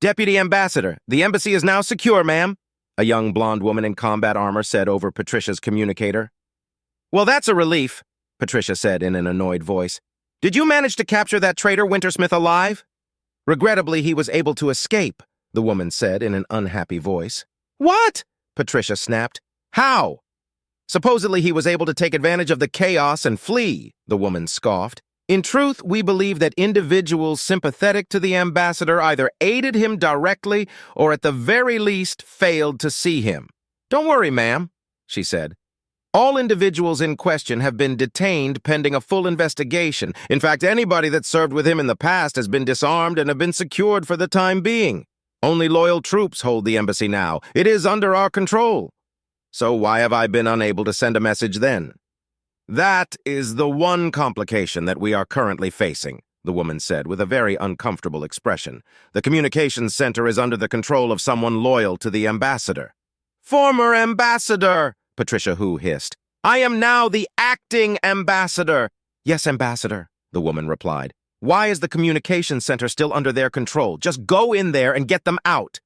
Deputy Ambassador, the embassy is now secure, ma'am, a young blonde woman in combat armor said over Patricia's communicator. Well, that's a relief, Patricia said in an annoyed voice. Did you manage to capture that traitor Wintersmith alive? Regrettably, he was able to escape, the woman said in an unhappy voice. What? Patricia snapped. How? Supposedly he was able to take advantage of the chaos and flee, the woman scoffed. In truth, we believe that individuals sympathetic to the ambassador either aided him directly or at the very least failed to see him. Don't worry, ma'am, she said. All individuals in question have been detained pending a full investigation. In fact, anybody that served with him in the past has been disarmed and have been secured for the time being. Only loyal troops hold the embassy now. It is under our control. So why have I been unable to send a message then? That is the one complication that we are currently facing, the woman said with a very uncomfortable expression. The communications center is under the control of someone loyal to the ambassador. Former ambassador, Patricia Hu hissed. I am now the acting ambassador. Yes, ambassador, the woman replied. Why is the communications center still under their control? Just go in there and get them out.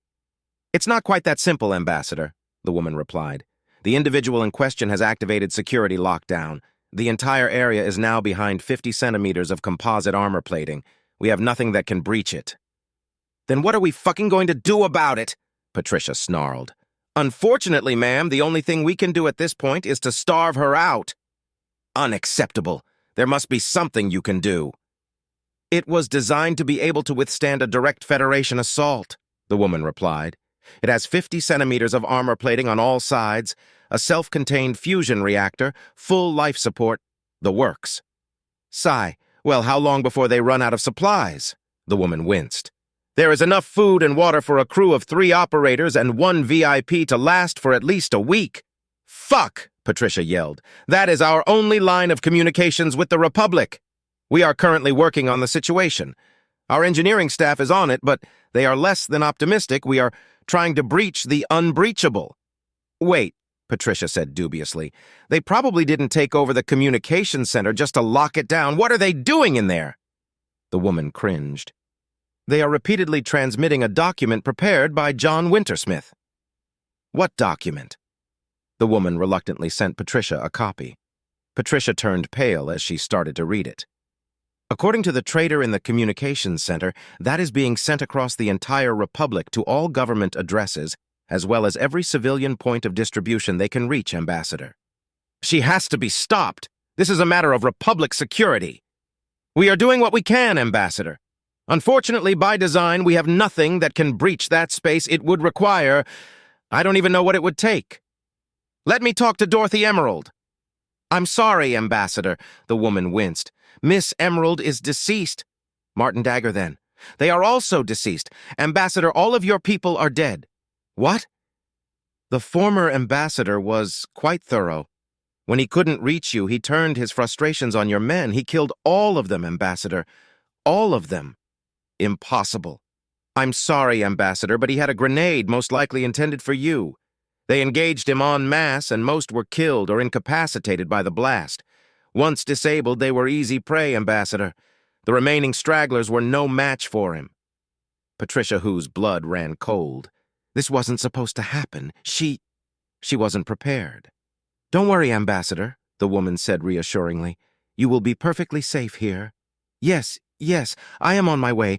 It's not quite that simple, ambassador, the woman replied. The individual in question has activated security lockdown. The entire area is now behind 50 centimeters of composite armor plating. We have nothing that can breach it. Then what are we fucking going to do about it? Patricia snarled. Unfortunately, ma'am, the only thing we can do at this point is to starve her out. Unacceptable. There must be something you can do. It was designed to be able to withstand a direct Federation assault, the woman replied. It has 50 centimeters of armor plating on all sides, a self-contained fusion reactor, full life support, the works. Well, how long before they run out of supplies? The woman winced. There is enough food and water for a crew of 3 operators and 1 VIP to last for at least a week. Fuck, Patricia yelled. That is our only line of communications with the Republic. We are currently working on the situation. Our engineering staff is on it, but they are less than optimistic. We are trying to breach the unbreachable. Wait, Patricia said dubiously. They probably didn't take over the communications center just to lock it down. What are they doing in there? The woman cringed. They are repeatedly transmitting a document prepared by John Wintersmith. What document? The woman reluctantly sent Patricia a copy. Patricia turned pale as she started to read it. According to the trader in the communications center, that is being sent across the entire Republic to all government addresses, as well as every civilian point of distribution they can reach, Ambassador. She has to be stopped. This is a matter of Republic security. We are doing what we can, Ambassador. Unfortunately, by design, we have nothing that can breach that space. It would require... I don't even know what it would take. Let me talk to Dorothy Emerald. I'm sorry, Ambassador, the woman winced. Miss Emerald is deceased. Martin Dagger, then. They are also deceased. Ambassador, all of your people are dead. What? The former ambassador was quite thorough. When he couldn't reach you, he turned his frustrations on your men. He killed all of them, Ambassador. All of them. Impossible. I'm sorry, Ambassador, but he had a grenade most likely intended for you. They engaged him en masse, and most were killed or incapacitated by the blast. Once disabled, they were easy prey, Ambassador. The remaining stragglers were no match for him. Patricia Hu's blood ran cold. This wasn't supposed to happen. She wasn't prepared. Don't worry, Ambassador, the woman said reassuringly. You will be perfectly safe here. Yes, I am on my way.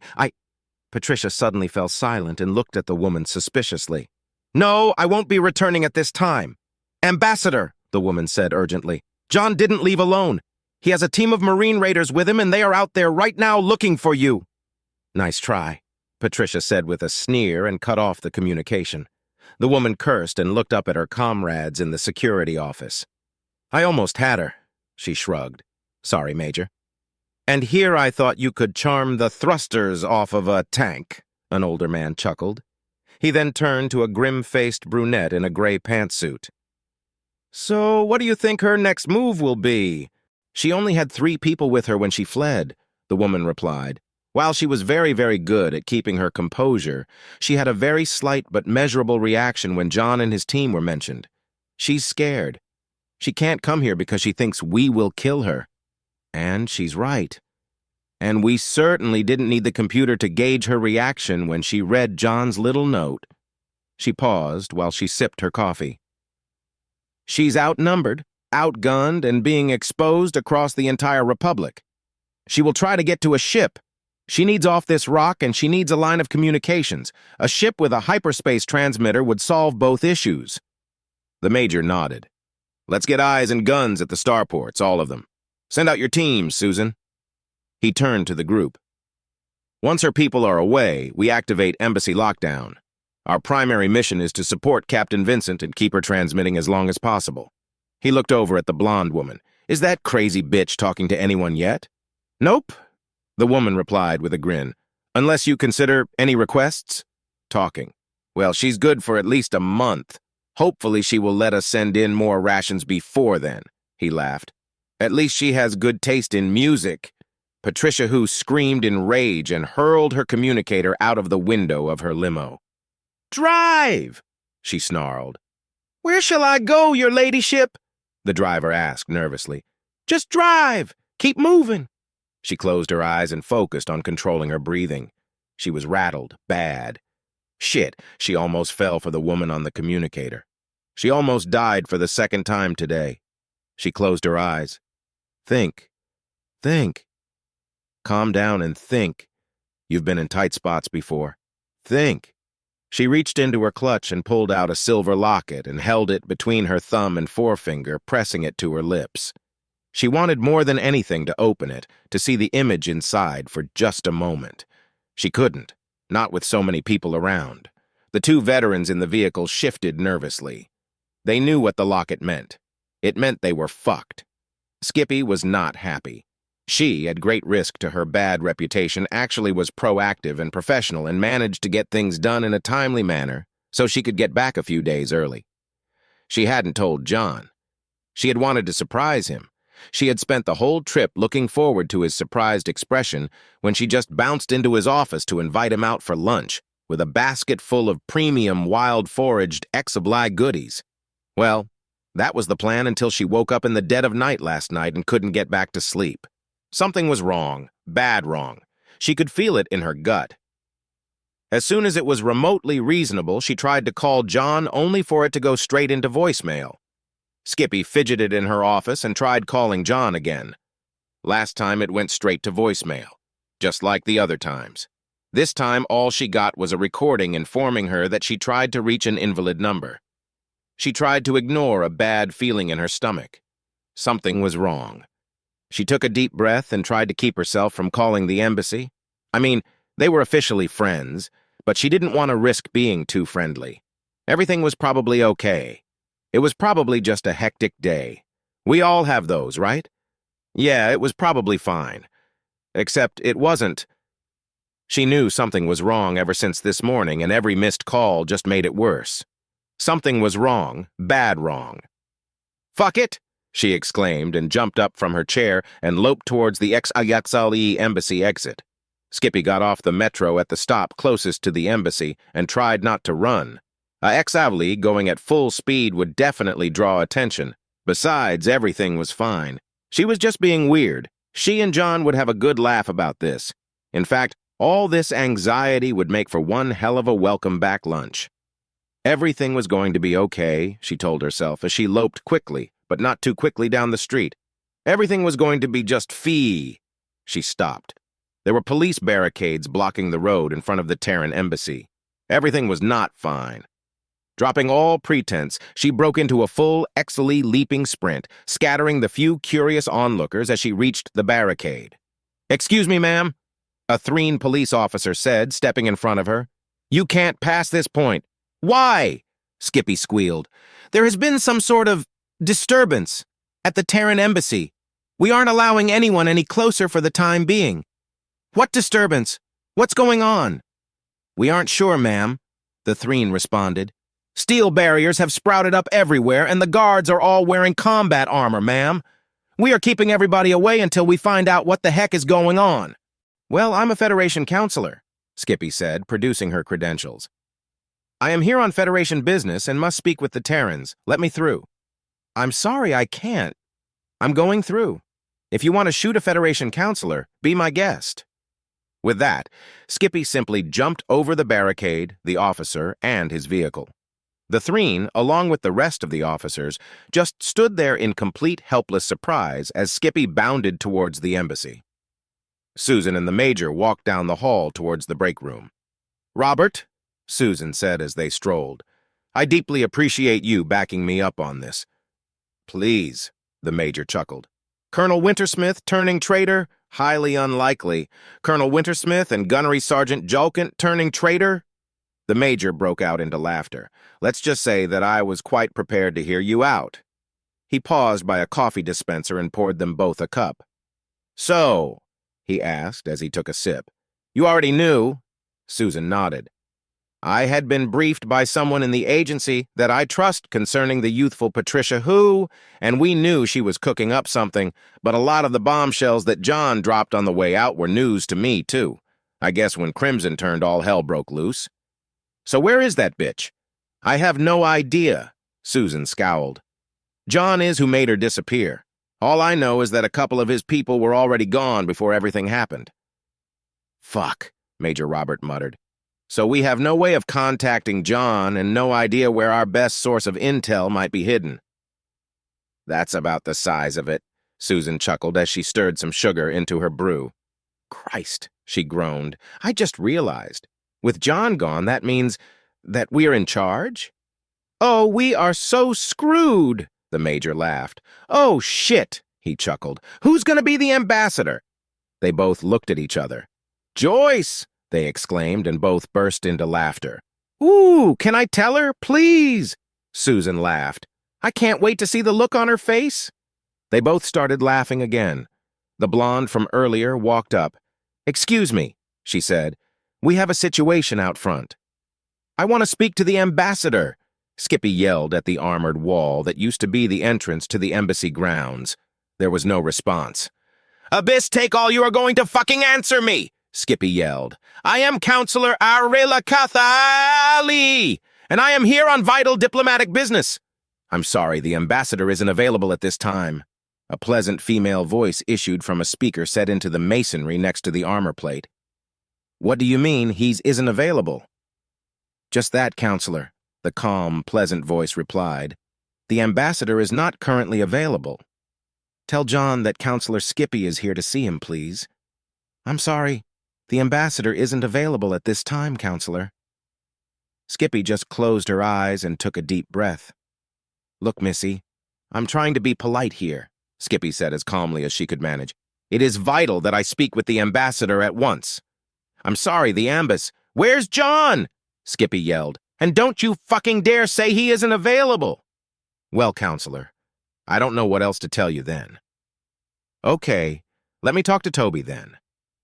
Patricia suddenly fell silent and looked at the woman suspiciously. No, I won't be returning at this time. Ambassador, the woman said urgently. John didn't leave alone. He has a team of Marine Raiders with him, and they are out there right now looking for you. Nice try, Patricia said with a sneer and cut off the communication. The woman cursed and looked up at her comrades in the security office. I almost had her, she shrugged. Sorry, Major. And here I thought you could charm the thrusters off of a tank, an older man chuckled. He then turned to a grim-faced brunette in a gray pantsuit. So, what do you think her next move will be? She only had 3 people with her when she fled, the woman replied. While she was very, very good at keeping her composure, she had a very slight but measurable reaction when John and his team were mentioned. She's scared. She can't come here because she thinks we will kill her. And she's right. And we certainly didn't need the computer to gauge her reaction when she read John's little note. She paused while she sipped her coffee. She's outnumbered, outgunned, and being exposed across the entire Republic. She will try to get to a ship. She needs off this rock, and she needs a line of communications. A ship with a hyperspace transmitter would solve both issues. The Major nodded. Let's get eyes and guns at the starports, all of them. Send out your teams, Susan. He turned to the group. Once her people are away, we activate embassy lockdown. Our primary mission is to support Captain Vincent and keep her transmitting as long as possible. He looked over at the blonde woman. Is that crazy bitch talking to anyone yet? Nope, the woman replied with a grin. Unless you consider any requests? Talking. Well, she's good for at least a month. Hopefully she will let us send in more rations before then, he laughed. At least she has good taste in music. Patricia Who screamed in rage and hurled her communicator out of the window of her limo. Drive! She snarled. Where shall I go, your ladyship? The driver asked nervously. Just drive! Keep moving! She closed her eyes and focused on controlling her breathing. She was rattled, bad. Shit, she almost fell for the woman on the communicator. She almost died for the second time today. She closed her eyes. Think. Think. Calm down and think. You've been in tight spots before. Think. She reached into her clutch and pulled out a silver locket and held it between her thumb and forefinger, pressing it to her lips. She wanted more than anything to open it, to see the image inside for just a moment. She couldn't, not with so many people around. The two veterans in the vehicle shifted nervously. They knew what the locket meant. It meant they were fucked. Skippy was not happy. She, at great risk to her bad reputation, actually was proactive and professional and managed to get things done in a timely manner so she could get back a few days early. She hadn't told John. She had wanted to surprise him. She had spent the whole trip looking forward to his surprised expression when she just bounced into his office to invite him out for lunch with a basket full of premium wild-foraged HFY goodies. Well, that was the plan until she woke up in the dead of night last night and couldn't get back to sleep. Something was wrong, bad wrong. She could feel it in her gut. As soon as it was remotely reasonable, she tried to call John only for it to go straight into voicemail. Skippy fidgeted in her office and tried calling John again. Last time it went straight to voicemail, just like the other times. This time all she got was a recording informing her that she tried to reach an invalid number. She tried to ignore a bad feeling in her stomach. Something was wrong. She took a deep breath and tried to keep herself from calling the embassy. I mean, they were officially friends, but she didn't want to risk being too friendly. Everything was probably okay. It was probably just a hectic day. We all have those, right? Yeah, it was probably fine. Except it wasn't. She knew something was wrong ever since this morning, and every missed call just made it worse. Something was wrong, bad wrong. Fuck it! She exclaimed and jumped up from her chair and loped towards the HFY embassy exit. Skippy got off the metro at the stop closest to the embassy and tried not to run. A HFY going at full speed would definitely draw attention. Besides, everything was fine. She was just being weird. She and John would have a good laugh about this. In fact, all this anxiety would make for one hell of a welcome-back lunch. Everything was going to be okay, she told herself as she loped quickly, but not too quickly down the street. Everything was going to be just fee. She stopped. There were police barricades blocking the road in front of the Terran embassy. Everything was not fine. Dropping all pretense, she broke into a full Exley leaping sprint, scattering the few curious onlookers as she reached the barricade. "Excuse me, ma'am," a Threen police officer said, stepping in front of her. "You can't pass this point." "Why?" Skippy squealed. "There has been some sort of disturbance at the Terran embassy. We aren't allowing anyone any closer for the time being." "What disturbance? What's going on?" "We aren't sure, ma'am," the Threen responded. "Steel barriers have sprouted up everywhere, and the guards are all wearing combat armor, ma'am. We are keeping everybody away until we find out what the heck is going on." "Well, I'm a Federation counselor," Skippy said, producing her credentials. "I am here on Federation business and must speak with the Terrans. Let me through." "I'm sorry, I can't. I'm going through." If you want to shoot a Federation counselor, be my guest." With that, Skippy simply jumped over the barricade, the officer, and his vehicle. The Threen, along with the rest of the officers, just stood there in complete helpless surprise as Skippy bounded towards the embassy. Susan and the Major walked down the hall towards the break room. "Robert," Susan said as they strolled, "I deeply appreciate you backing me up on this." "Please," the Major chuckled. "Colonel Wintersmith turning traitor? Highly unlikely. Colonel Wintersmith and Gunnery Sergeant Julkent turning traitor?" The Major broke out into laughter. "Let's just say that I was quite prepared to hear you out." He paused by a coffee dispenser and poured them both a cup. "So," he asked as he took a sip, "you already knew?" Susan nodded. "I had been briefed by someone in the agency that I trust concerning the youthful Patricia Who, and we knew she was cooking up something, but a lot of the bombshells that John dropped on the way out were news to me, too. I guess when Crimson turned, all hell broke loose." "So where is that bitch?" "I have no idea," Susan scowled. "John is who made her disappear. All I know is that a couple of his people were already gone before everything happened." "Fuck," Major Robert muttered. "So we have no way of contacting John and no idea where our best source of intel might be hidden." "That's about the size of it," Susan chuckled as she stirred some sugar into her brew. "Christ," she groaned, "I just realized. With John gone, that means that we're in charge?" "Oh, we are so screwed," the Major laughed. "Oh, shit," he chuckled. "Who's gonna be the ambassador?" They both looked at each other. "Joyce!" they exclaimed, and both burst into laughter. "Ooh, can I tell her, please?" Susan laughed. "I can't wait to see the look on her face." They both started laughing again. The blonde from earlier walked up. "Excuse me," she said. "We have a situation out front." "I want to speak to the ambassador," Skippy yelled at the armored wall that used to be the entrance to the embassy grounds. There was no response. "Abyss, take all you are going to fucking answer me!" Skippy yelled. "I am Counselor Arela Kathali, and I am here on vital diplomatic business." "I'm sorry, the ambassador isn't available at this time." A pleasant female voice issued from a speaker set into the masonry next to the armor plate. "What do you mean, isn't available?" "Just that, Counselor," the calm, pleasant voice replied. "The ambassador is not currently available. Tell John that Counselor Skippy is here to see him, please." "I'm sorry. The ambassador isn't available at this time, Counselor." Skippy just closed her eyes and took a deep breath. "Look, Missy, I'm trying to be polite here," Skippy said as calmly as she could manage. "It is vital that I speak with the ambassador at once." "I'm sorry, the ambas—" "Where's John?" Skippy yelled. "And don't you fucking dare say he isn't available." "Well, Counselor, I don't know what else to tell you then." "Okay, let me talk to Toby then,"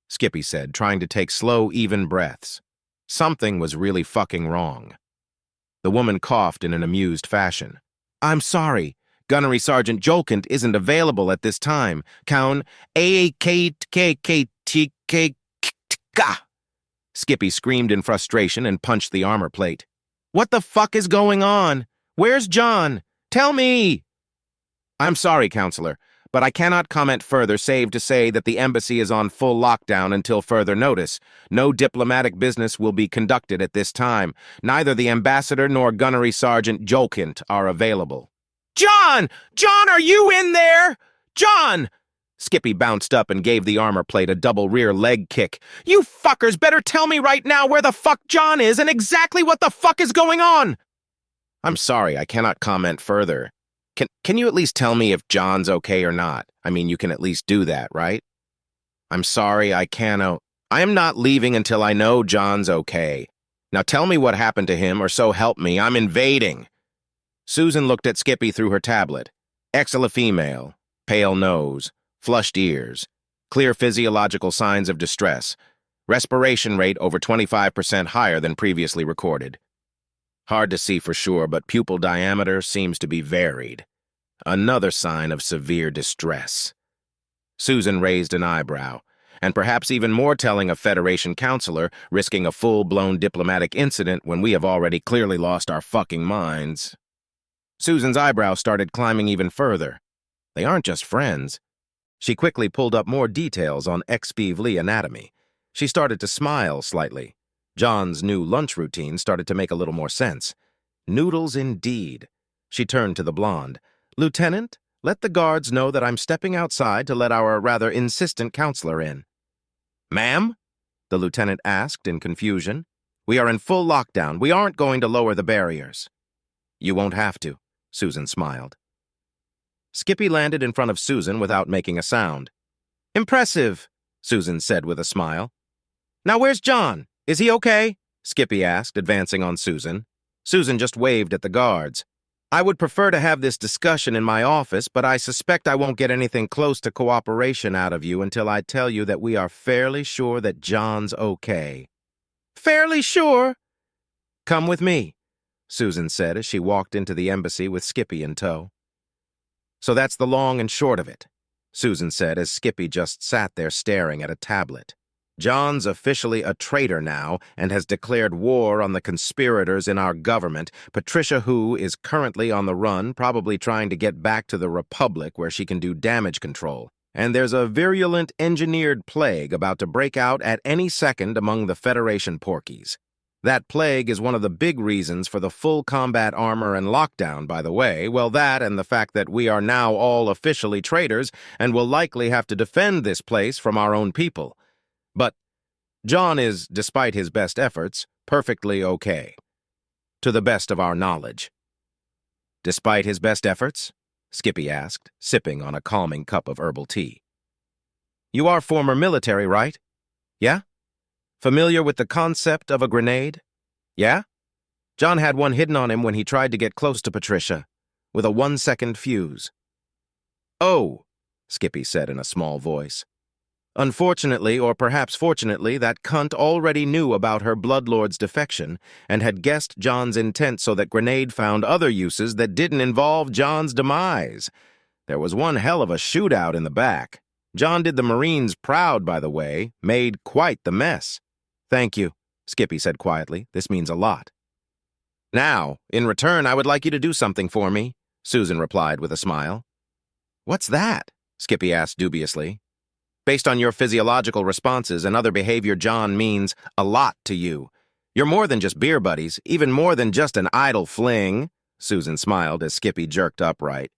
Skippy said, trying to take slow, even breaths. Something was really fucking wrong. The woman coughed in an amused fashion. "I'm sorry. Gunnery Sergeant Julkent isn't available at this time. Count A-K-K-T-K-K-K-K. Skippy screamed in frustration and punched the armor plate. "What the fuck is going on? Where's John? Tell me!" "I'm sorry, Counselor, but I cannot comment further save to say that the embassy is on full lockdown until further notice. No diplomatic business will be conducted at this time. Neither the ambassador nor Gunnery Sergeant Julkent are available." "John! John, are you in there? John!" Skippy bounced up and gave the armor plate a double rear leg kick. "You fuckers better tell me right now where the fuck John is and exactly what the fuck is going on!" "I'm sorry, I cannot comment further. Can you at least tell me if John's okay or not? I mean, you can at least do that, right?" "I'm sorry, I can't. I am not leaving until I know John's okay. Now tell me what happened to him, or so help me, I'm invading." Susan looked at Skippy through her tablet. Exila female, pale nose, flushed ears, clear physiological signs of distress, respiration rate over 25% higher than previously recorded. Hard to see for sure, but pupil diameter seems to be varied. Another sign of severe distress. Susan raised an eyebrow, and perhaps even more telling a Federation counselor risking a full-blown diplomatic incident when we have already clearly lost our fucking minds. Susan's eyebrow started climbing even further. They aren't just friends. She quickly pulled up more details on XBV anatomy. She started to smile slightly. John's new lunch routine started to make a little more sense. Noodles indeed. She turned to the blonde. "Lieutenant, let the guards know that I'm stepping outside to let our rather insistent counselor in." "Ma'am?" the lieutenant asked in confusion. "We are in full lockdown. We aren't going to lower the barriers." "You won't have to," Susan smiled. Skippy landed in front of Susan without making a sound. "Impressive," Susan said with a smile. "Now where's John? Is he okay?" Skippy asked, advancing on Susan. Susan just waved at the guards. "I would prefer to have this discussion in my office, but I suspect I won't get anything close to cooperation out of you until I tell you that we are fairly sure that John's okay." "Fairly sure?" "Come with me," Susan said as she walked into the embassy with Skippy in tow. "So that's the long and short of it," Susan said as Skippy just sat there staring at a tablet. "John's officially a traitor now and has declared war on the conspirators in our government, Patricia who is currently on the run, probably trying to get back to the Republic where she can do damage control. And there's a virulent engineered plague about to break out at any second among the Federation porkies. That plague is one of the big reasons for the full combat armor and lockdown, by the way. Well, that and the fact that we are now all officially traitors and will likely have to defend this place from our own people. But John is, despite his best efforts, perfectly okay. To the best of our knowledge." "Despite his best efforts?" Skippy asked, sipping on a calming cup of herbal tea. "You are former military, right? Yeah? Familiar with the concept of a grenade? Yeah? John had one hidden on him when he tried to get close to Patricia, with a 1-second fuse." "Oh," Skippy said in a small voice. "Unfortunately, or perhaps fortunately, that cunt already knew about her bloodlord's defection and had guessed John's intent so that grenade found other uses that didn't involve John's demise. There was one hell of a shootout in the back. John did the Marines proud, by the way, made quite the mess." "Thank you," Skippy said quietly. "This means a lot." "Now, in return, I would like you to do something for me," Susan replied with a smile. "What's that?" Skippy asked dubiously. "Based on your physiological responses and other behavior, John means a lot to you. You're more than just beer buddies, even more than just an idle fling." Susan smiled as Skippy jerked upright.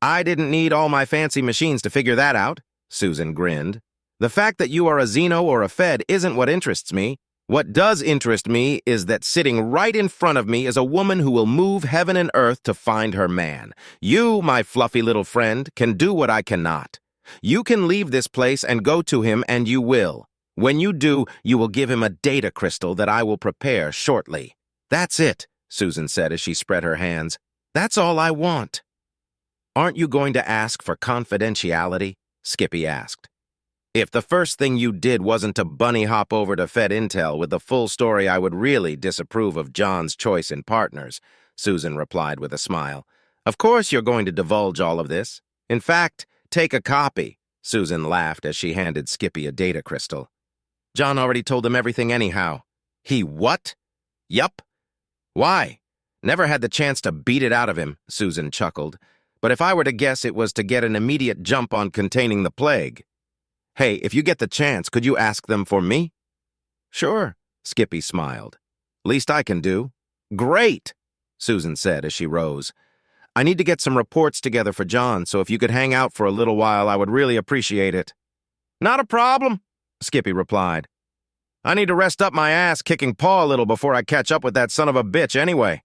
"I didn't need all my fancy machines to figure that out," Susan grinned. "The fact that you are a Xeno or a Fed isn't what interests me. What does interest me is that sitting right in front of me is a woman who will move heaven and earth to find her man. You, my fluffy little friend, can do what I cannot. You can leave this place and go to him, and you will. When you do, you will give him a data crystal that I will prepare shortly." "That's it," Susan said as she spread her hands. "That's all I want." "Aren't you going to ask for confidentiality?" Skippy asked. "If the first thing you did wasn't to bunny hop over to Fed Intel with the full story, I would really disapprove of John's choice in partners," Susan replied with a smile. "Of course you're going to divulge all of this. In fact, take a copy," Susan laughed as she handed Skippy a data crystal. "John already told them everything anyhow." "He what?" "Yup." "Why?" "Never had the chance to beat it out of him," Susan chuckled. "But if I were to guess, it was to get an immediate jump on containing the plague. Hey, if you get the chance, could you ask them for me?" "Sure," Skippy smiled. "Least I can do." "Great," Susan said as she rose. "I need to get some reports together for John, so if you could hang out for a little while, I would really appreciate it." "Not a problem," Skippy replied. "I need to rest up my ass kicking paw a little before I catch up with that son of a bitch anyway."